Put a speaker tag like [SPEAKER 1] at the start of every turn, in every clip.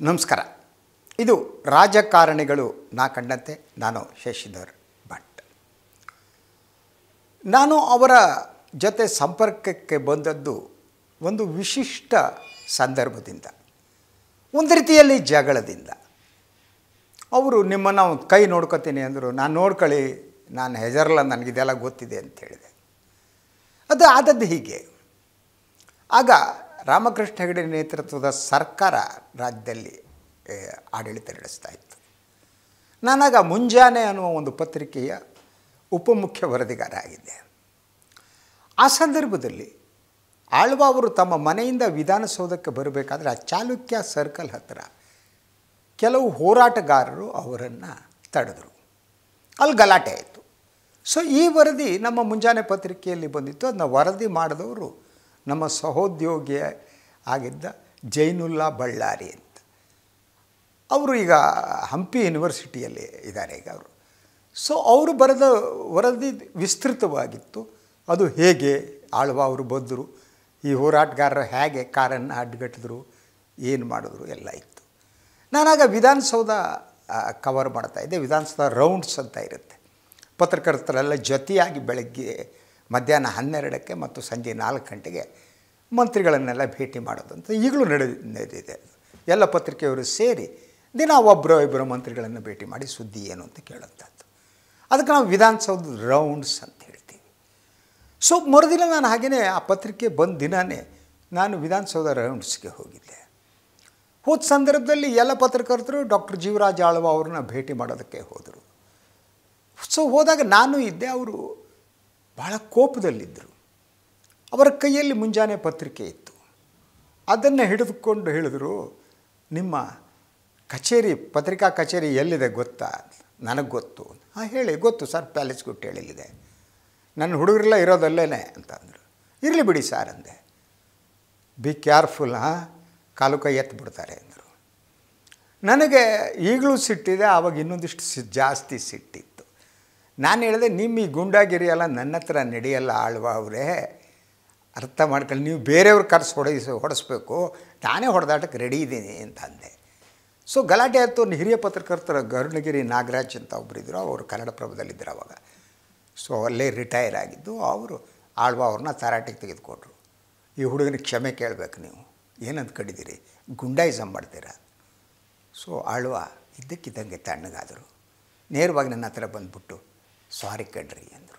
[SPEAKER 1] ನಮಸ್ಕಾರ. ಇದು ರಾಜಕಾರಣಿಗಳು ನಾ ಕಂಡಂತೆ. ನಾನು ಶಶಿಧರ್ ಭಟ್. ನಾನು ಅವರ ಜೊತೆ ಸಂಪರ್ಕಕ್ಕೆ ಬಂದದ್ದು ಒಂದು ವಿಶಿಷ್ಟ ಸಂದರ್ಭದಿಂದ, ಒಂದು ರೀತಿಯಲ್ಲಿ ಜಗಳದಿಂದ. ಅವರು ನಿಮ್ಮನ್ನು ಕೈ ನೋಡ್ಕೊತೀನಿ ಅಂದರು. ನಾನು ನೋಡ್ಕೊಳ್ಳಿ, ನಾನು ಹೆಜರಲ್ಲ, ನನಗಿದೆಲ್ಲ ಗೊತ್ತಿದೆ ಅಂತ ಹೇಳಿದೆ. ಅದು ಆದದ್ದು ಹೀಗೆ. ಆಗ ರಾಮಕೃಷ್ಣ ಹೆಗಡೆ ನೇತೃತ್ವದ ಸರ್ಕಾರ ರಾಜ್ಯದಲ್ಲಿ ಆಡಳಿತ ನಡೆಸ್ತಾ ಇತ್ತು. ನಾನಾಗ ಮುಂಜಾನೆ ಅನ್ನುವ ಒಂದು ಪತ್ರಿಕೆಯ ಉಪಮುಖ್ಯ ವರದಿಗಾರ ಆಗಿದ್ದೆ. ಆ ಸಂದರ್ಭದಲ್ಲಿ ಆಳ್ವ ಅವರು ತಮ್ಮ ಮನೆಯಿಂದ ವಿಧಾನಸೌಧಕ್ಕೆ ಬರಬೇಕಾದ್ರೆ ಆ ಚಾಲುಕ್ಯ ಸರ್ಕಲ್ ಹತ್ತಿರ ಕೆಲವು ಹೋರಾಟಗಾರರು ಅವರನ್ನು ತಡೆದರು. ಅಲ್ಲಿ ಗಲಾಟೆ ಆಯಿತು. ಸೊ ಈ ವರದಿ ನಮ್ಮ ಮುಂಜಾನೆ ಪತ್ರಿಕೆಯಲ್ಲಿ ಬಂದಿತ್ತು. ಅದನ್ನ ವರದಿ ಮಾಡಿದವರು ನಮ್ಮ ಸಹೋದ್ಯೋಗಿ ಆಗಿದ್ದ ಜೈನುಲ್ಲಾ ಬಳ್ಳಾರಿ ಅಂತ. ಅವರು ಈಗ ಹಂಪಿ ಯೂನಿವರ್ಸಿಟಿಯಲ್ಲಿ ಇದ್ದಾರೆ ಈಗ ಅವರು. ಸೊ ಅವರು ಬರೆದ ವರದಿ ವಿಸ್ತೃತವಾಗಿತ್ತು. ಅದು ಹೇಗೆ ಆಳ್ವ ಅವರು ಬಂದರು, ಈ ಹೋರಾಟಗಾರರು ಹೇಗೆ ಕಾರನ್ನು ಅಡ್ಡಗಟ್ಟಿದ್ರು, ಏನು ಮಾಡಿದ್ರು ಎಲ್ಲ ಇತ್ತು. ನಾನಾಗ ವಿಧಾನಸೌಧ ಕವರ್ ಮಾಡ್ತಾಯಿದ್ದೆ. ವಿಧಾನಸೌಧ ರೌಂಡ್ಸ್ ಅಂತ ಇರುತ್ತೆ. ಪತ್ರಕರ್ತರೆಲ್ಲ ಜೊತೆಯಾಗಿ ಬೆಳಗ್ಗೆ ಮಧ್ಯಾಹ್ನ 12ಕ್ಕೆ ಮತ್ತು ಸಂಜೆ 4 ಗಂಟೆಗೆ ಮಂತ್ರಿಗಳನ್ನೆಲ್ಲ ಭೇಟಿ ಮಾಡೋದಂತ ಈಗಲೂ ನಡೆದಿದೆ. ಎಲ್ಲ ಪತ್ರಿಕೆಯವರು ಸೇರಿ ದಿನ ಒಬ್ಬರು ಮಂತ್ರಿಗಳನ್ನು ಭೇಟಿ ಮಾಡಿ ಸುದ್ದಿ ಏನು ಅಂತ ಕೇಳುವಂಥದ್ದು. ಅದಕ್ಕೆ ನಾವು ವಿಧಾನಸೌಧದ ರೌಂಡ್ಸ್ ಅಂತ ಹೇಳ್ತೀವಿ. ಸೊ ಮರುದಿನ ನಾನು ಹಾಗೆಯೇ ಆ ಪತ್ರಿಕೆ ಬಂದ ದಿನವೇ ನಾನು ವಿಧಾನಸೌಧ ರೌಂಡ್ಸ್ಗೆ ಹೋಗಿದ್ದೆ. ಹೋದ ಸಂದರ್ಭದಲ್ಲಿ ಎಲ್ಲ ಪತ್ರಕರ್ತರು ಡಾಕ್ಟರ್ ಜೀವರಾಜ್ ಆಳ್ವ ಅವ್ರನ್ನ ಭೇಟಿ ಮಾಡೋದಕ್ಕೆ ಹೋದರು. ಸೊ ಹೋದಾಗ ನಾನು ಇದ್ದೆ. ಅವರು ಭಾಳ ಕೋಪದಲ್ಲಿದ್ದರು. ಅವರ ಕೈಯಲ್ಲಿ ಮುಂಜಾನೆ ಪತ್ರಿಕೆ ಇತ್ತು. ಅದನ್ನು ಹಿಡಿದುಕೊಂಡು ಹೇಳಿದರು, ನಿಮ್ಮ ಕಚೇರಿ, ಪತ್ರಿಕಾ ಕಚೇರಿ ಎಲ್ಲಿದೆ ಗೊತ್ತಾ? ನನಗೆ ಗೊತ್ತು. ಹಾಂ ಹೇಳಿ. ಗೊತ್ತು ಸರ್, ಪ್ಯಾಲೇಸ್ ಗುಟ್ಟೇಳಿದೆ. ನನ್ನ ಹುಡುಗರೆಲ್ಲ ಇರೋದಲ್ಲೇ ಅಂತಂದರು. ಇರಲಿ ಬಿಡಿ ಸರ್ ಅಂದೆ. ಬಿ ಕೇರ್ಫುಲ್, ಕಾಲು ಕೈ ಎತ್ತು ಬಿಡ್ತಾರೆ ಅಂದರು. ನನಗೆ ಈಗಲೂ ಸಿಟ್ಟಿದೆ. ಆವಾಗ ಇನ್ನೊಂದಿಷ್ಟು ಜಾಸ್ತಿ ಸಿಟ್ಟಿತ್ತು. ನಾನು ಹೇಳಿದೆ, ನಿಮ್ಮ ಈ ಗುಂಡಾಗಿರಿ ಎಲ್ಲ ನನ್ನ ಹತ್ರ ನಡೆಯಲ್ಲ ಆಳ್ವ ಅವರೇ, ಅರ್ಥ ಮಾಡ್ಕೊಳ್ಳಿ. ನೀವು ಬೇರೆಯವ್ರ ಕರ್ಸಿ ಹೊಡೆಸ್ಬೇಕು, ನಾನೇ ಹೊಡೆದಾಟಕ್ಕೆ ರೆಡಿ ಇದ್ದೀನಿ ಅಂತ ಅಂದೆ. ಸೊ ಗಲಾಟೆ ಆಯಿತು. ಒಂದು ಹಿರಿಯ ಪತ್ರಕರ್ತರ ಗರುಣಗಿರಿ ನಾಗರಾಜ್ ಅಂತ ಒಬ್ಬರಿದ್ದರು. ಅವರು ಕನ್ನಡಪ್ರಭದಲ್ಲಿದ್ದರು ಅವಾಗ. ಸೊ ಅಲ್ಲೇ ರಿಟೈರ್ ಆಗಿದ್ದು. ಅವರು ಆಳ್ವ ಅವ್ರನ್ನ ತರಾಟೆಗೆ ತೆಗೆದುಕೊಂಡ್ರು. ಈ ಹುಡುಗನಿಗೆ ಕ್ಷಮೆ ಕೇಳಬೇಕು, ನೀವು ಏನಂತ ಕಡಿದ್ದೀರಿ, ಗುಂಡಾಯಿಸಮ್ ಮಾಡ್ತೀರಾ? ಸೊ ಆಳ್ವ ಇದ್ದಕ್ಕಿದ್ದಂಗೆ ತಣ್ಣಗಾದರು. ನೇರವಾಗಿ ನನ್ನ ಹತ್ರ ಬಂದುಬಿಟ್ಟು ಸಾರಿ ಕಣ್ರಿ ಅಂದರು.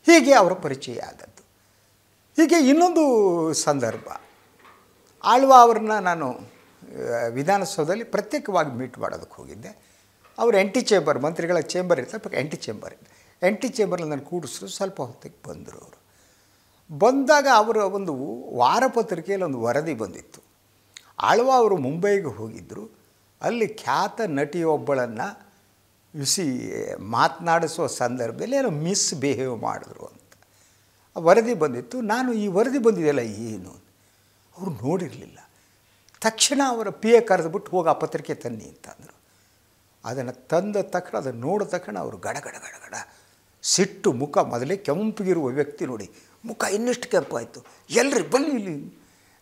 [SPEAKER 1] ಹೀಗೆ ಅವರ ಪರಿಚಯ ಆದದ್ದು. ಹೀಗೆ ಇನ್ನೊಂದು ಸಂದರ್ಭ, ಆಳ್ವ ಅವ್ರನ್ನ ನಾನು ವಿಧಾನಸೌಧದಲ್ಲಿ ಪ್ರತ್ಯೇಕವಾಗಿ ಮೀಟ್ ಮಾಡೋದಕ್ಕೆ ಹೋಗಿದ್ದೆ. ಅವರು ಎಂಟಿ ಚೇಂಬರ್, ಮಂತ್ರಿಗಳ ಚೇಂಬರ್ ಇರ್ತದೆ, ಎಂಟಿ ಚೇಂಬರ್ ಇದೆ. ಎಂಟಿ ಚೇಂಬರಲ್ಲಿ ನಾನು ಕೂಡಿಸಿದ್ರು. ಸ್ವಲ್ಪ ಹೊತ್ತಿಗೆ ಬಂದರು ಅವರು. ಬಂದಾಗ ಅವರ ಒಂದು ವಾರಪತ್ರಿಕೆಯಲ್ಲಿ ಒಂದು ವರದಿ ಬಂದಿತ್ತು. ಆಳ್ವ ಅವರು ಮುಂಬೈಗೆ ಹೋಗಿದ್ದರು. ಅಲ್ಲಿ ಖ್ಯಾತ ನಟಿಯೊಬ್ಬಳನ್ನು ಮಾತನಾಡಿಸುವ ಸಂದರ್ಭದಲ್ಲಿ ಏನೋ ಮಿಸ್ಬಿಹೇವ್ ಮಾಡಿದ್ರು ಅಂತ ಆ ವರದಿ ಬಂದಿತ್ತು. ನಾನು ಈ ವರದಿ ಬಂದಿದೆಯಲ್ಲ ಏನು ಅವರು ನೋಡಿರಲಿಲ್ಲ. ತಕ್ಷಣ ಅವರ PA ಕರೆದುಬಿಟ್ಟು ಹೋಗಿ ಆ ಪತ್ರಿಕೆ ತನ್ನಿ ಅಂತಂದರು. ಅದನ್ನು ತಂದ ತಕ್ಷಣ, ಅದನ್ನು ನೋಡಿದ ತಕ್ಷಣ ಅವರು ಗಡಗಡ ಗಡಗಡ ಸಿಟ್ಟು, ಮುಖ ಮೊದಲೇ ಕೆಂಪಗಿರುವ ವ್ಯಕ್ತಿ ನೋಡಿ ಮುಖ ಇನ್ನಷ್ಟು ಕೆಂಪಾಯಿತು. ಎಲ್ರಿ ಬನ್ನಿ ಇಲ್ಲಿ.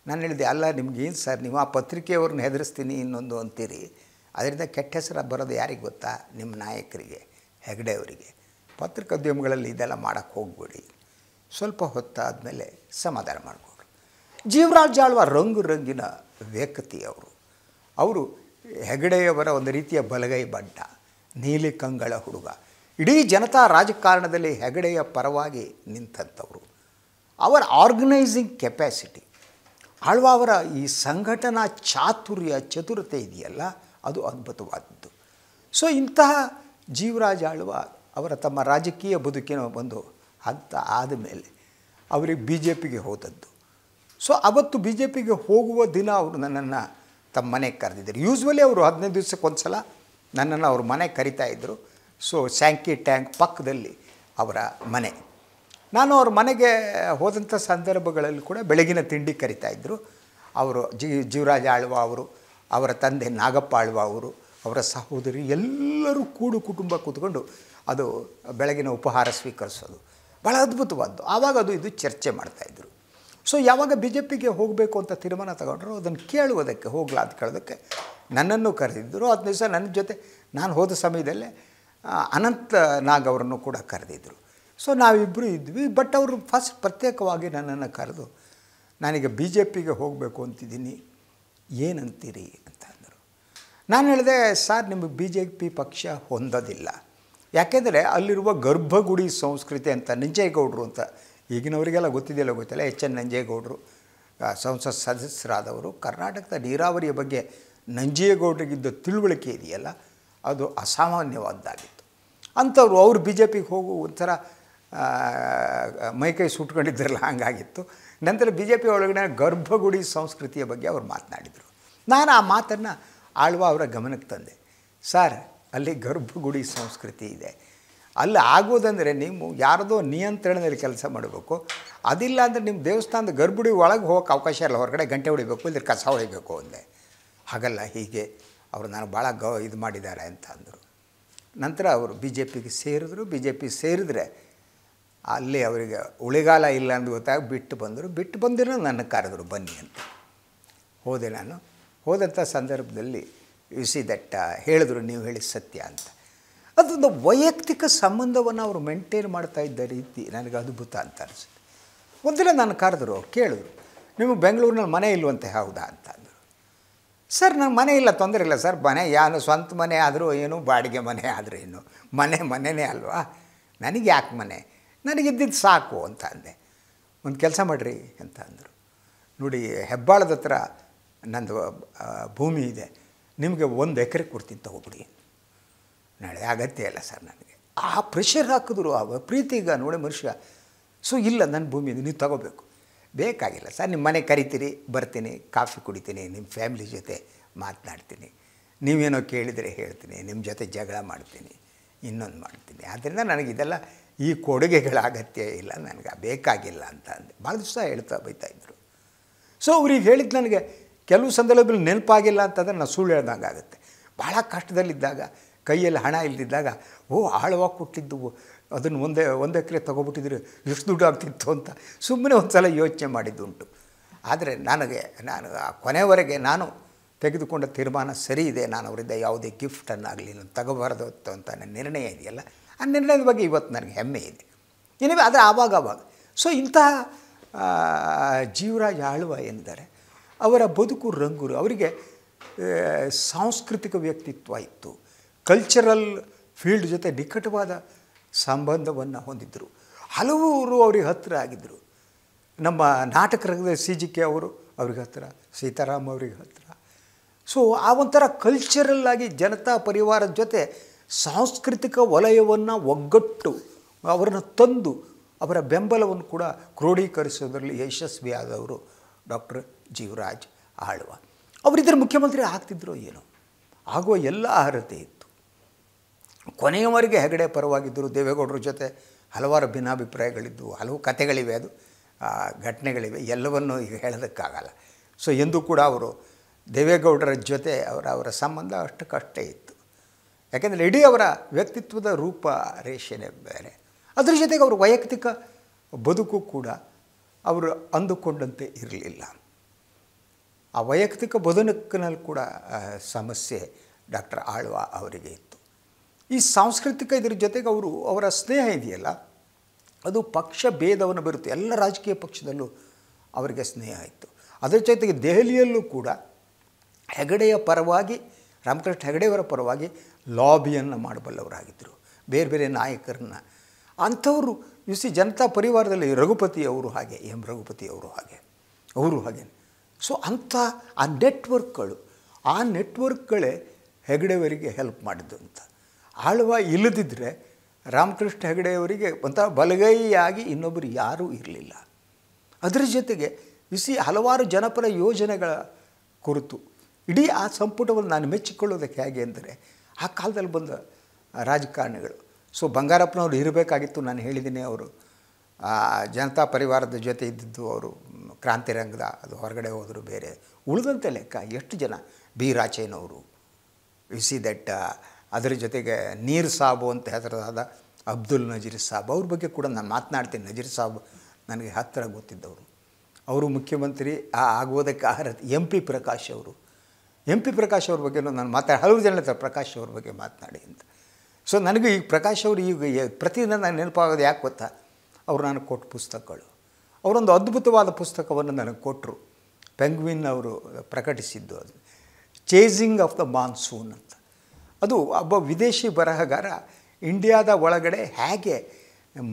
[SPEAKER 1] ನಾನು ಹೇಳಿದೆ, ಅಲ್ಲ ನಿಮ್ಗೇನು ಸರ್, ನೀವು ಆ ಪತ್ರಿಕೆಯವ್ರನ್ನ ಹೆದರಿಸ್ತೀನಿ ಇನ್ನೊಂದು ಅಂತೀರಿ, ಅದರಿಂದ ಕೆಟ್ಟ ಹೆಸರು ಬರೋದು ಯಾರಿಗೆ ಗೊತ್ತಾ? ನಿಮ್ಮ ನಾಯಕರಿಗೆ, ಹೆಗಡೆ ಅವರಿಗೆ. ಪತ್ರಿಕೋದ್ಯಮಗಳಲ್ಲಿ ಇದೆಲ್ಲ ಮಾಡೋಕ್ಕೆ ಹೋಗ್ಬೇಡಿ. ಸ್ವಲ್ಪ ಹೊತ್ತಾದಮೇಲೆ ಸಮಾಧಾನ ಮಾಡಿಕೊಡ್ರು. ಜೀವರಾಜ್ ಆಳ್ವ ರಂಗಿನ ವ್ಯಕ್ತಿ ಅವರು. ಅವರು ಹೆಗಡೆಯವರ ಒಂದು ರೀತಿಯ ಬಲಗೈ ಬಂಟ, ನೀಲಿ ಕಂಗಳ ಹುಡುಗ. ಇಡೀ ಜನತಾ ರಾಜಕಾರಣದಲ್ಲಿ ಹೆಗಡೆಯ ಪರವಾಗಿ ನಿಂತಂಥವರು. ಅವರ ಆರ್ಗನೈಸಿಂಗ್ ಕೆಪ್ಯಾಸಿಟಿ, ಆಳ್ವ ಅವರ ಈ ಸಂಘಟನಾ ಚಾತುರ್ಯ, ಚತುರತೆ ಇದೆಯಲ್ಲ, ಅದು ಅದ್ಭುತವಾದದ್ದು. ಸೊ ಇಂತಹ ಜೀವರಾಜ್ ಆಳ್ವ ಅವರ ತಮ್ಮ ರಾಜಕೀಯ ಬದುಕಿನ ಒಂದು ಹಂತ ಆದಮೇಲೆ ಅವರಿಗೆ BJPಗೆ ಹೋದದ್ದು. ಸೊ ಅವತ್ತು BJPಗೆ ಹೋಗುವ ದಿನ ಅವರು ನನ್ನನ್ನು ತಮ್ಮ ಮನೆಗೆ ಕರೆದಿದ್ದರು. ಯೂಶ್ವಲಿ ಅವರು 15 ದಿವಸಕ್ಕೆ ಒಂದು ಸಲ ನನ್ನನ್ನು ಅವ್ರ ಮನೆಗೆ ಕರಿತಾಯಿದ್ರು. ಸೊ ಸ್ಯಾಂಕಿ ಟ್ಯಾಂಕ್ ಪಕ್ಕದಲ್ಲಿ ಅವರ ಮನೆ. ನಾನು ಅವ್ರ ಮನೆಗೆ ಹೋದಂಥ ಸಂದರ್ಭಗಳಲ್ಲಿ ಕೂಡ ಬೆಳಗಿನ ತಿಂಡಿ ಕರಿತಾಯಿದ್ರು. ಅವರು ಜೀವರಾಜ್ ಆಳ್ವ ಅವರು, ಅವರ ತಂದೆ ನಾಗಪ್ಪ ಆಳ್ವ ಅವರು, ಅವರ ಸಹೋದರಿ ಎಲ್ಲರೂ ಕುಟುಂಬ ಕೂತ್ಕೊಂಡು ಅದು ಬೆಳಗಿನ ಉಪಹಾರ ಸ್ವೀಕರಿಸೋದು ಭಾಳ ಅದ್ಭುತವಾದ್ದು. ಆವಾಗ ಅದು ಇದು ಚರ್ಚೆ ಮಾಡ್ತಾಯಿದ್ರು. ಸೊ ಯಾವಾಗ BJPಗೆ ಹೋಗಬೇಕು ಅಂತ ತೀರ್ಮಾನ ತಗೊಂಡ್ರು, ಅದನ್ನು ಕೇಳುವುದಕ್ಕೆ ಹೋಗಲ್ಲ ಅಂತ ಕೇಳೋದಕ್ಕೆ ನನ್ನನ್ನು ಕರೆದಿದ್ದರು. ಹತ್ತು ದಿವಸ ನನ್ನ ಜೊತೆ ನಾನು ಹೋದ ಸಮಯದಲ್ಲೇ ಅನಂತ್ ನಾಗ್ ಅವರನ್ನು ಕೂಡ ಕರೆದಿದ್ದರು. ಸೊ ನಾವಿಬ್ಬರು ಇದ್ವಿ. ಬಟ್ ಅವರು ಫಸ್ಟ್ ಪ್ರತ್ಯೇಕವಾಗಿ ನನ್ನನ್ನು ಕರೆದು ನಾನೀಗ BJPಗೆ ಹೋಗಬೇಕು ಅಂತಿದ್ದೀನಿ, ಏನಂತೀರಿ ಅಂತ ಅಂದರು. ನಾನು ಹೇಳಿದೆ, ಸರ್ ನಿಮಗೆ BJP ಪಕ್ಷ ಹೊಂದೋದಿಲ್ಲ. ಯಾಕೆಂದರೆ ಅಲ್ಲಿರುವ ಗರ್ಭಗುಡಿ ಸಂಸ್ಕೃತಿ ಅಂತ ನಂಜೇಗೌಡರು ಅಂತ ಈಗಿನವರಿಗೆಲ್ಲ ಗೊತ್ತಿದೆಯಲ್ಲ ಗೊತ್ತಿಲ್ಲ, H.N. ನಂಜೇಗೌಡರು ಸಂಸತ್ ಸದಸ್ಯರಾದವರು. ಕರ್ನಾಟಕದ ನೀರಾವರಿಯ ಬಗ್ಗೆ ನಂಜೇಗೌಡರಿಗಿದ್ದ ತಿಳುವಳಿಕೆ ಇದೆಯಲ್ಲ, ಅದು ಅಸಾಮಾನ್ಯವಾದ್ದಾಗಿತ್ತು. ಅಂಥವ್ರು ಅವರು BJPಗೆ ಹೋಗು ಒಂಥರ ಮೈಕೈ ಸುಟ್ಕೊಂಡಿದ್ದರಲ್ಲ, ಹಂಗಾಗಿತ್ತು. ನಂತರ BJP ಒಳಗಡೆ ಗರ್ಭಗುಡಿ ಸಂಸ್ಕೃತಿಯ ಬಗ್ಗೆ ಅವರು ಮಾತನಾಡಿದರು. ನಾನು ಆ ಮಾತನ್ನು ಆಳ್ವ ಅವರ ಗಮನಕ್ಕೆ ತಂದೆ. ಸರ್, ಅಲ್ಲಿ ಗರ್ಭಗುಡಿ ಸಂಸ್ಕೃತಿ ಇದೆ, ಅಲ್ಲಿ ಆಗೋದಂದರೆ ನೀವು ಯಾರದೋ ನಿಯಂತ್ರಣದಲ್ಲಿ ಕೆಲಸ ಮಾಡಬೇಕು. ಅದಿಲ್ಲ ಅಂದರೆ ನಿಮ್ಮ ದೇವಸ್ಥಾನದ ಗರ್ಭಗುಡಿ ಒಳಗೆ ಹೋಗೋಕ್ಕೆ ಅವಕಾಶ ಇಲ್ಲ, ಹೊರಗಡೆ ಗಂಟೆ ಹೊಡಿಬೇಕು, ಇಲ್ಲದ್ರೆ ಕಸ ಹೊಡಿಬೇಕು ಅಂದೆ. ಹಾಗಲ್ಲ, ಹೀಗೆ ಅವರು ನಾನು ಭಾಳ ಇದು ಮಾಡಿದ್ದಾರೆ ಅಂತ ಅಂದರು. ನಂತರ ಅವರು BJPಗೆ ಸೇರಿದ್ರು. BJP ಸೇರಿದ್ರೆ ಅಲ್ಲಿ ಅವರಿಗೆ ಉಳಿಗಾಲ ಇಲ್ಲ ಅಂತ ಗೊತ್ತಾಗಿ ಬಿಟ್ಟು ಬಂದರು. ಬಿಟ್ಟು ಬಂದಿರೋ ನನ್ನ ಕರೆದ್ರು, ಬನ್ನಿ ಅಂತ. ಹೋದೆ. ನಾನು ಹೋದಂಥ ಸಂದರ್ಭದಲ್ಲಿ ದಟ್ ಹೇಳಿದ್ರು, ನೀವು ಹೇಳಿ ಸತ್ಯ ಅಂತ. ಅದೊಂದು ವೈಯಕ್ತಿಕ ಸಂಬಂಧವನ್ನು ಅವರು ಮೇಂಟೈನ್ ಮಾಡ್ತಾ ಇದ್ದ ರೀತಿ ನನಗೆ ಅದ್ಭುತ ಅಂತ ಅನಿಸುತ್ತೆ. ಒಂದಿನ ನಾನು ಕರೆದ್ರು, ಅವ್ರು ಕೇಳಿದ್ರು, ನಿಮಗೆ ಬೆಂಗಳೂರಿನಲ್ಲಿ ಮನೆ ಇಲ್ವಂತೆ, ಹೌದಾ ಅಂತ ಅಂದರು. ಸರ್, ನನ್ನ ಮನೆ ಇಲ್ಲ, ತೊಂದರೆ ಇಲ್ಲ ಸರ್. ಮನೆ ಯಾನು ಸ್ವಂತ ಮನೆ ಆದರೂ ಏನು, ಬಾಡಿಗೆ ಮನೆ ಆದರೂ ಏನು, ಮನೆಯೇ ಅಲ್ವಾ, ನನಗೆ ಯಾಕೆ ಮನೆ, ನನಗಿದ್ದಿದ್ದು ಸಾಕು ಅಂತ ಅಂದೆ. ಒಂದು ಕೆಲಸ ಮಾಡಿರಿ ಅಂತ ಅಂದರು. ನೋಡಿ, ಹೆಬ್ಬಾಳದ ಹತ್ರ ನಂದು ಭೂಮಿ ಇದೆ, ನಿಮಗೆ 1 ಎಕರೆ ಕೊಡ್ತೀನಿ ತಗೊಬಿಡಿ. ನಾಳೆ ಅಗತ್ಯ ಇಲ್ಲ ಸರ್ ನನಗೆ. ಆ ಪ್ರೆಷರ್ ಹಾಕಿದ್ರು, ಆ ಪ್ರೀತಿಗ ನೋಡಿ ಮನುಷ್ಯ. ಸೊ ಇಲ್ಲ, ನನ್ನ ಭೂಮಿ ಇದೆ, ನೀವು ತಗೋಬೇಕು. ಬೇಕಾಗಿಲ್ಲ ಸರ್, ನಿಮ್ಮ ಮನೆ ಕರಿತೀರಿ, ಬರ್ತೀನಿ, ಕಾಫಿ ಕುಡಿತೀನಿ, ನಿಮ್ಮ ಫ್ಯಾಮಿಲಿ ಜೊತೆ ಮಾತನಾಡ್ತೀನಿ, ನೀವೇನೋ ಕೇಳಿದರೆ ಹೇಳ್ತೀನಿ, ನಿಮ್ಮ ಜೊತೆ ಜಗಳ ಮಾಡ್ತೀನಿ, ಇನ್ನೊಂದು ಮಾಡ್ತೀನಿ. ಆದ್ದರಿಂದ ನನಗಿದೆಲ್ಲ ಈ ಕೊಡುಗೆಗಳ ಅಗತ್ಯ ಇಲ್ಲ, ನನಗೆ ಬೇಕಾಗಿಲ್ಲ ಅಂತ ಅಂದೆ. ಭಾಳ ದಿವಸ ಹೇಳ್ತಾ ಬೈತಾಯಿದ್ರು. ಸೊ ಅವ್ರಿಗೆ ಹೇಳಿದ್ದು ನನಗೆ ಕೆಲವು ಸಂದರ್ಭದಲ್ಲಿ ನೆನಪಾಗಿಲ್ಲ ಅಂತಂದರೆ ನಾನು ಸುಳ್ಳು ಹೇಳ್ದಂಗೆ ಆಗುತ್ತೆ. ಭಾಳ ಕಷ್ಟದಲ್ಲಿದ್ದಾಗ, ಕೈಯಲ್ಲಿ ಹಣ ಇಲ್ದಿದ್ದಾಗ, ಆಳವಾಗಿ ಕೊಟ್ಟಿದ್ದು ಅದನ್ನು ಒಂದು ಎಕರೆ ತೊಗೊಬಿಟ್ಟಿದ್ರೆ ಎಷ್ಟು ದುಡ್ಡು ಆಗ್ತಿತ್ತು ಅಂತ ಸುಮ್ಮನೆ ಒಂದು ಸಲ ಯೋಚನೆ ಮಾಡಿದ್ದುಂಟು. ಆದರೆ ನಾನು ಕೊನೆವರೆಗೆ ನಾನು ತೆಗೆದುಕೊಂಡ ತೀರ್ಮಾನ ಸರಿ ಇದೆ. ನಾನು ಅವರಿಂದ ಯಾವುದೇ ಗಿಫ್ಟನ್ನಾಗಲಿ ನಾನು ತಗೋಬಾರ್ದು ಅಂತ ನನ್ನ ನಿರ್ಣಯ ಇದೆಯಲ್ಲ, ಆ ನಿರ್ಣಯದ ಬಗ್ಗೆ ಇವತ್ತು ನನಗೆ ಹೆಮ್ಮೆ ಇದೆ. ಏನಿವೆ ಆದರೆ ಆವಾಗ ಸೊ ಇಂತಹ ಜೀವರಾಜ್ ಆಳ್ವ ಎಂದರೆ ಅವರ ಬದುಕು ರಂಗುರು. ಅವರಿಗೆ ಸಾಂಸ್ಕೃತಿಕ ವ್ಯಕ್ತಿತ್ವ ಇತ್ತು, ಕಲ್ಚರಲ್ ಫೀಲ್ಡ್ ಜೊತೆ ನಿಕಟವಾದ ಸಂಬಂಧವನ್ನು ಹೊಂದಿದ್ದರು. ಹಲವರು ಅವ್ರಿಗೆ ಹತ್ತಿರ ಆಗಿದ್ದರು. ನಮ್ಮ ನಾಟಕ ರಂಗದ CGK ಅವರು ಅವ್ರಿಗೆ ಹತ್ತಿರ, ಸೀತಾರಾಮ್ ಅವ್ರಿಗೆ ಹತ್ತಿರ. ಸೊ ಆ ಒಂಥರ ಕಲ್ಚರಲ್ಲಾಗಿ ಜನತಾ ಪರಿವಾರದ ಜೊತೆ ಸಾಂಸ್ಕೃತಿಕ ವಲಯವನ್ನು ಒಗ್ಗಟ್ಟು ಅವರನ್ನು ತಂದು ಅವರ ಬೆಂಬಲವನ್ನು ಕೂಡ ಕ್ರೋಢೀಕರಿಸೋದರಲ್ಲಿ ಯಶಸ್ವಿಯಾದವರು ಡಾಕ್ಟರ್ ಜೀವರಾಜ್ ಆಳ್ವ. ಅವರಿದ್ದರೆ ಮುಖ್ಯಮಂತ್ರಿ ಆಗ್ತಿದ್ರೋ ಏನೋ, ಆಗುವ ಎಲ್ಲ ಅರ್ಹತೆ ಇತ್ತು. ಕೊನೆಯವರೆಗೆ ಹೆಗಡೆ ಪರವಾಗಿದ್ದರು. ದೇವೇಗೌಡರ ಜೊತೆ ಹಲವಾರು ಭಿನ್ನಾಭಿಪ್ರಾಯಗಳಿದ್ದು, ಹಲವು ಕಥೆಗಳಿವೆ, ಅದು ಘಟನೆಗಳಿವೆ, ಎಲ್ಲವನ್ನೂ ಈಗ ಹೇಳೋದಕ್ಕಾಗಲ್ಲ. ಸೊ ಎಂದೂ ಕೂಡ ಅವರು ದೇವೇಗೌಡರ ಜೊತೆ ಅವರ ಸಂಬಂಧ ಅಷ್ಟಕ್ಕಷ್ಟೇ ಇತ್ತು. ಯಾಕೆಂದರೆ ಇಡೀ ಅವರ ವ್ಯಕ್ತಿತ್ವದ ರೂಪ ರೇಷೆನೇ ಬೇರೆ. ಅದರ ಜೊತೆಗೆ ಅವರ ವೈಯಕ್ತಿಕ ಬದುಕು ಕೂಡ ಅವರು ಅಂದುಕೊಂಡಂತೆ ಇರಲಿಲ್ಲ. ಆ ವೈಯಕ್ತಿಕ ಬದುಕಿನಲ್ಲಿ ಕೂಡ ಸಮಸ್ಯೆ ಡಾಕ್ಟರ್ ಆಳ್ವ ಅವರಿಗೆ ಇತ್ತು. ಈ ಸಾಂಸ್ಕೃತಿಕ ಇದರ ಜೊತೆಗೆ ಅವರ ಸ್ನೇಹ ಇದೆಯಲ್ಲ, ಅದು ಪಕ್ಷ ಭೇದವನ್ನು ಬರುತ್ತೆ. ಎಲ್ಲ ರಾಜಕೀಯ ಪಕ್ಷದಲ್ಲೂ ಅವರಿಗೆ ಸ್ನೇಹ ಇತ್ತು. ಅದರ ಜೊತೆಗೆ ದೆಹಲಿಯಲ್ಲೂ ಕೂಡ ಹೆಗಡೆಯ ಪರವಾಗಿ, ರಾಮಕೃಷ್ಣ ಹೆಗಡೆಯವರ ಪರವಾಗಿ ಲಾಬಿಯನ್ನು ಮಾಡಬಲ್ಲವರಾಗಿದ್ದರು, ಬೇರೆ ಬೇರೆ ನಾಯಕರನ್ನ. ಅಂಥವರು ಜನತಾ ಪರಿವಾರದಲ್ಲಿ ರಘುಪತಿ ಅವರು ಹಾಗೆ, ರಘುಪತಿ ಅವರು ಹಾಗೆ. ಸೊ ಅಂಥ ಆ ನೆಟ್ವರ್ಕ್ಗಳೇ ಹೆಗಡೆಯವರಿಗೆ ಹೆಲ್ಪ್ ಮಾಡಿದ್ದು ಅಂತ. ಆಳ್ವ ಇಲ್ಲದಿದ್ದರೆ ರಾಮಕೃಷ್ಣ ಹೆಗಡೆಯವರಿಗೆ ಒಂಥರ ಬಲಗೈಯಾಗಿ ಇನ್ನೊಬ್ಬರು ಯಾರೂ ಇರಲಿಲ್ಲ. ಅದರ ಜೊತೆಗೆ ಹಲವಾರು ಜನಪರ ಯೋಜನೆಗಳ ಕುರಿತು ಇಡೀ ಆ ಸಂಪುಟವನ್ನು ನಾನು ಮೆಚ್ಚಿಕೊಳ್ಳೋದಕ್ಕೆ ಹೇಗೆ ಅಂದರೆ, ಆ ಕಾಲದಲ್ಲಿ ಬಂದ ರಾಜಕಾರಣಿಗಳು. ಸೊ ಬಂಗಾರಪ್ಪನವರು ಇರಬೇಕಾಗಿತ್ತು, ನಾನು ಹೇಳಿದ್ದೀನಿ. ಅವರು ಜನತಾ ಪರಿವಾರದ ಜೊತೆ ಇದ್ದಿದ್ದು, ಅವರು ಕ್ರಾಂತಿರಂಗದ ಅದು ಹೊರಗಡೆ ಹೋದರು. ಬೇರೆ ಉಳಿದಂತೆ ಲೆಕ್ಕ ಎಷ್ಟು ಜನ, ಬಿ ರಾಚಯ್ಯನವರು, ದಟ್ ಅದರ ಜೊತೆಗೆ ನೀರ್ ಸಾಬು ಅಂತ ಹೆಸರಾದ ಅಬ್ದುಲ್ ನಜೀರ್ ಸಾಬ್, ಅವ್ರ ಬಗ್ಗೆ ಕೂಡ ನಾನು ಮಾತನಾಡ್ತೀನಿ. ನಜೀರ್ ಸಾಬ್ ನನಗೆ ಹತ್ತಿರ ಗೊತ್ತಿದ್ದವರು. ಅವರು ಮುಖ್ಯಮಂತ್ರಿ ಆಗೋದಕ್ಕೆ ಅರ್ಹತೆ. MP ಪ್ರಕಾಶ್ ಅವರು ಎಂ ಪಿ ಪ್ರಕಾಶ್ ಅವ್ರ ಬಗ್ಗೆ ನಾನು ಹಲವು ಜನ ಹೇಳ್ತಾರೆ ಪ್ರಕಾಶ್ ಅವ್ರ ಬಗ್ಗೆ ಮಾತನಾಡಿ ಅಂತ. ಸೊ ನನಗೆ ಈಗ ಪ್ರಕಾಶ್ ಅವರು ಈಗ ಪ್ರತಿದಿನ ನಾನು ನೆನಪಾಗೋದು ಯಾಕೆ ಗೊತ್ತಾ, ಅವರು ನನಗೆ ಕೊಟ್ಟ ಪುಸ್ತಕಗಳು. ಅವರೊಂದು ಅದ್ಭುತವಾದ ಪುಸ್ತಕವನ್ನು ನನಗೆ ಕೊಟ್ಟರು. ಪೆಂಗ್ವಿನ್ ಅವರು ಪ್ರಕಟಿಸಿದ್ದು, ಅದು ಚೇಸಿಂಗ್ ಆಫ್ ದ ಮಾನ್ಸೂನ್ ಅಂತ. ಅದು ಒಬ್ಬ ವಿದೇಶಿ ಬರಹಗಾರ ಇಂಡಿಯಾದ ಒಳಗಡೆ ಹೇಗೆ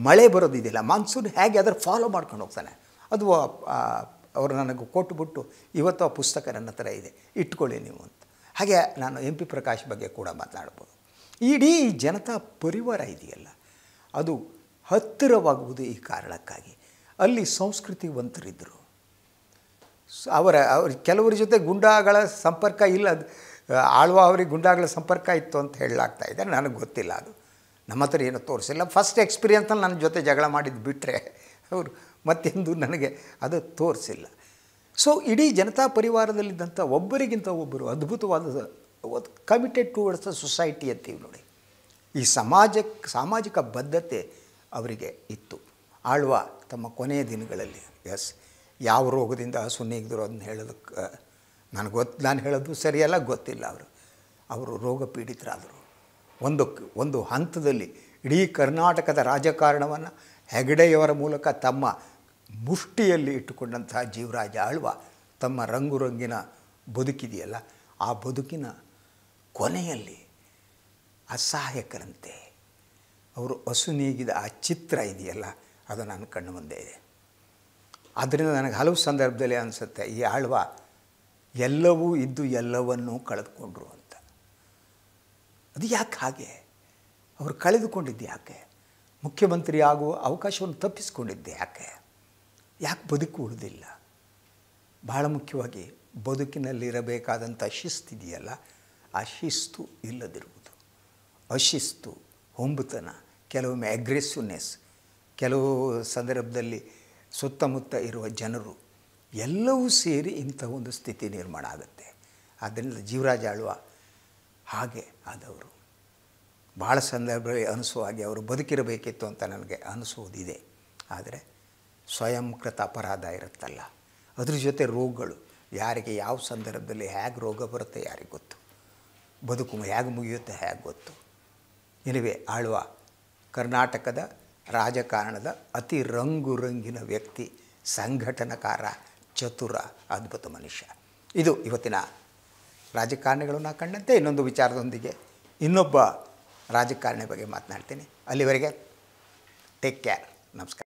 [SPEAKER 1] ಮಳೆ ಬರೋದಿದೆಯಲ್ಲ, ಮಾನ್ಸೂನ್ ಹೇಗೆ ಅದರ ಫಾಲೋ ಮಾಡ್ಕೊಂಡು ಹೋಗ್ತಾನೆ. ಅದು ಅವರು ನನಗೆ ಕೊಟ್ಟುಬಿಟ್ಟು ಇವತ್ತು ಆ ಪುಸ್ತಕ ನನ್ನ ಹತ್ರ ಇದೆ, ಇಟ್ಕೊಳ್ಳಿ ನೀವು ಅಂತ. ಹಾಗೆ ನಾನು ಎಂ ಪಿ ಪ್ರಕಾಶ್ ಬಗ್ಗೆ ಕೂಡ ಮಾತನಾಡ್ಬೋದು. ಇಡೀ ಜನತಾ ಪರಿವಾರ ಇದೆಯಲ್ಲ, ಅದು ಹತ್ತಿರವಾಗುವುದು ಈ ಕಾರಣಕ್ಕಾಗಿ. ಅಲ್ಲಿ ಸಂಸ್ಕೃತಿವಂತರಿದ್ದರು. ಅವರ ಕೆಲವರ ಜೊತೆ ಗುಂಡಾಗಳ ಸಂಪರ್ಕ ಇಲ್ಲ. ಆಳ್ವ ಅವರಿಗೆ ಗುಂಡಾಗಳ ಸಂಪರ್ಕ ಇತ್ತು ಅಂತ ಹೇಳಲಾಗ್ತಾ ಇದೆ, ನನಗೆ ಗೊತ್ತಿಲ್ಲ. ಅದು ನಮ್ಮ ಹತ್ರ ಏನೂ ತೋರಿಸಿಲ್ಲ. ಫಸ್ಟ್ ಎಕ್ಸ್ಪೀರಿಯನ್ಸಲ್ಲಿ ನನ್ನ ಜೊತೆ ಜಗಳ ಮಾಡಿದ್ದು ಬಿಟ್ಟರೆ ಅವರು ಮತ್ತೆಂದು ನನಗೆ ಅದು ತೋರಿಸಿಲ್ಲ. ಸೊ ಇಡೀ ಜನತಾ ಪರಿವಾರದಲ್ಲಿದ್ದಂಥ ಒಬ್ಬರಿಗಿಂತ ಒಬ್ಬರು ಅದ್ಭುತವಾದ ಕಮಿಟೆಡ್ ಟುವರ್ಡ್ಸ್ ದ ಸೊಸೈಟಿ ಅಂತೀವಿ ನೋಡಿ. ಈ ಸಾಮಾಜಿಕ ಬದ್ಧತೆ ಅವರಿಗೆ ಇತ್ತು. ಆಳ್ವ ತಮ್ಮ ಕೊನೆಯ ದಿನಗಳಲ್ಲಿ ಯಾವ ರೋಗದಿಂದ ಸುನ್ನಿಗಿದ್ರು ಅದನ್ನ ಹೇಳೋದಕ್ಕೆ ನಾನು ಹೇಳೋದು ಸರಿಯಲ್ಲ, ಗೊತ್ತಿಲ್ಲ. ಅವರು ರೋಗ ಪೀಡಿತರಾದರು. ಒಂದು ಹಂತದಲ್ಲಿ ಇಡೀ ಕರ್ನಾಟಕದ ರಾಜಕಾರಣವನ್ನು ಹೆಗಡೆಯವರ ಮೂಲಕ ತಮ್ಮ ಮುಷ್ಟಿಯಲ್ಲಿ ಇಟ್ಟುಕೊಂಡಂತಹ ಜೀವರಾಜ ಆಳ್ವ ತಮ್ಮ ರಂಗುರಂಗಿನ ಬದುಕಿದೆಯಲ್ಲ, ಆ ಬದುಕಿನ ಕೊನೆಯಲ್ಲಿ ಅಸಹಾಯಕರಂತೆ ಅವರು ಅಸುನೀಗಿದ ಆ ಚಿತ್ರ ಇದೆಯಲ್ಲ, ಅದು ನನ್ನ ಕಣ್ಣು ಮುಂದೆ ಇದೆ. ಆದ್ದರಿಂದ ನನಗೆ ಹಲವು ಸಂದರ್ಭದಲ್ಲಿ ಅನಿಸುತ್ತೆ, ಈ ಆಳ್ವ ಎಲ್ಲವೂ ಇದ್ದು ಎಲ್ಲವನ್ನೂ ಕಳೆದುಕೊಂಡ್ರು ಅಂತ. ಅದು ಯಾಕೆ ಹಾಗೆ? ಅವರು ಕಳೆದುಕೊಂಡಿದ್ದು ಯಾಕೆ? ಮುಖ್ಯಮಂತ್ರಿ ಆಗುವ ಅವಕಾಶವನ್ನು ತಪ್ಪಿಸ್ಕೊಂಡಿದ್ದೆ ಯಾಕೆ ಬದುಕು ಉಳಿದಿಲ್ಲ? ಭಾಳ ಮುಖ್ಯವಾಗಿ ಬದುಕಿನಲ್ಲಿರಬೇಕಾದಂಥ ಶಿಸ್ತಿದೆಯಲ್ಲ, ಆ ಶಿಸ್ತು ಇಲ್ಲದಿರುವುದು, ಅಶಿಸ್ತು, ಹೊಂಬುತನ, ಕೆಲವೊಮ್ಮೆ ಅಗ್ರೆಸಿವ್ನೆಸ್, ಕೆಲವು ಸಂದರ್ಭದಲ್ಲಿ ಸುತ್ತಮುತ್ತ ಇರುವ ಜನರು ಎಲ್ಲವೂ ಸೇರಿ ಇಂಥ ಒಂದು ಸ್ಥಿತಿ ನಿರ್ಮಾಣ ಆಗುತ್ತೆ. ಆದ್ದರಿಂದ ಜೀವರಾಜ ಆಳ್ವ ಹಾಗೆ ಆದವರು. ಭಾಳ ಸಂದರ್ಭದಲ್ಲಿ ಅನಿಸುವ ಹಾಗೆ ಅವರು ಬದುಕಿರಬೇಕಿತ್ತು ಅಂತ ನನಗೆ ಅನಿಸುವುದಿದೆ. ಆದರೆ ಸ್ವಯಂಕೃತ ಅಪರಾಧ ಇರುತ್ತಲ್ಲ, ಅದ್ರ ಜೊತೆ ರೋಗಗಳು, ಯಾರಿಗೆ ಯಾವ ಸಂದರ್ಭದಲ್ಲಿ ಹೇಗೆ ರೋಗ ಬರುತ್ತೆ ಯಾರಿಗೆ ಗೊತ್ತು, ಬದುಕು ಹೇಗೆ ಮುಗಿಯುತ್ತೆ ಹೇಗೆ ಗೊತ್ತು. ಇಲ್ಲವೇ ಆಳ್ವ ಕರ್ನಾಟಕದ ರಾಜಕಾರಣದ ಅತಿ ರಂಗುರಂಗಿನ ವ್ಯಕ್ತಿ, ಸಂಘಟನಕಾರ, ಚತುರ, ಅದ್ಭುತ ಮನುಷ್ಯ. ಇದು ಇವತ್ತಿನ ರಾಜಕಾರಣಿಗಳನ್ನು ಕಂಡಂತೆ ಇನ್ನೊಂದು ವಿಚಾರದೊಂದಿಗೆ ಇನ್ನೊಬ್ಬ ರಾಜಕಾರಣಿ ಬಗ್ಗೆ ಮಾತನಾಡ್ತೀನಿ. ಅಲ್ಲಿವರೆಗೆ ಟೇಕ್ ಕೇರ್. ನಮಸ್ಕಾರ.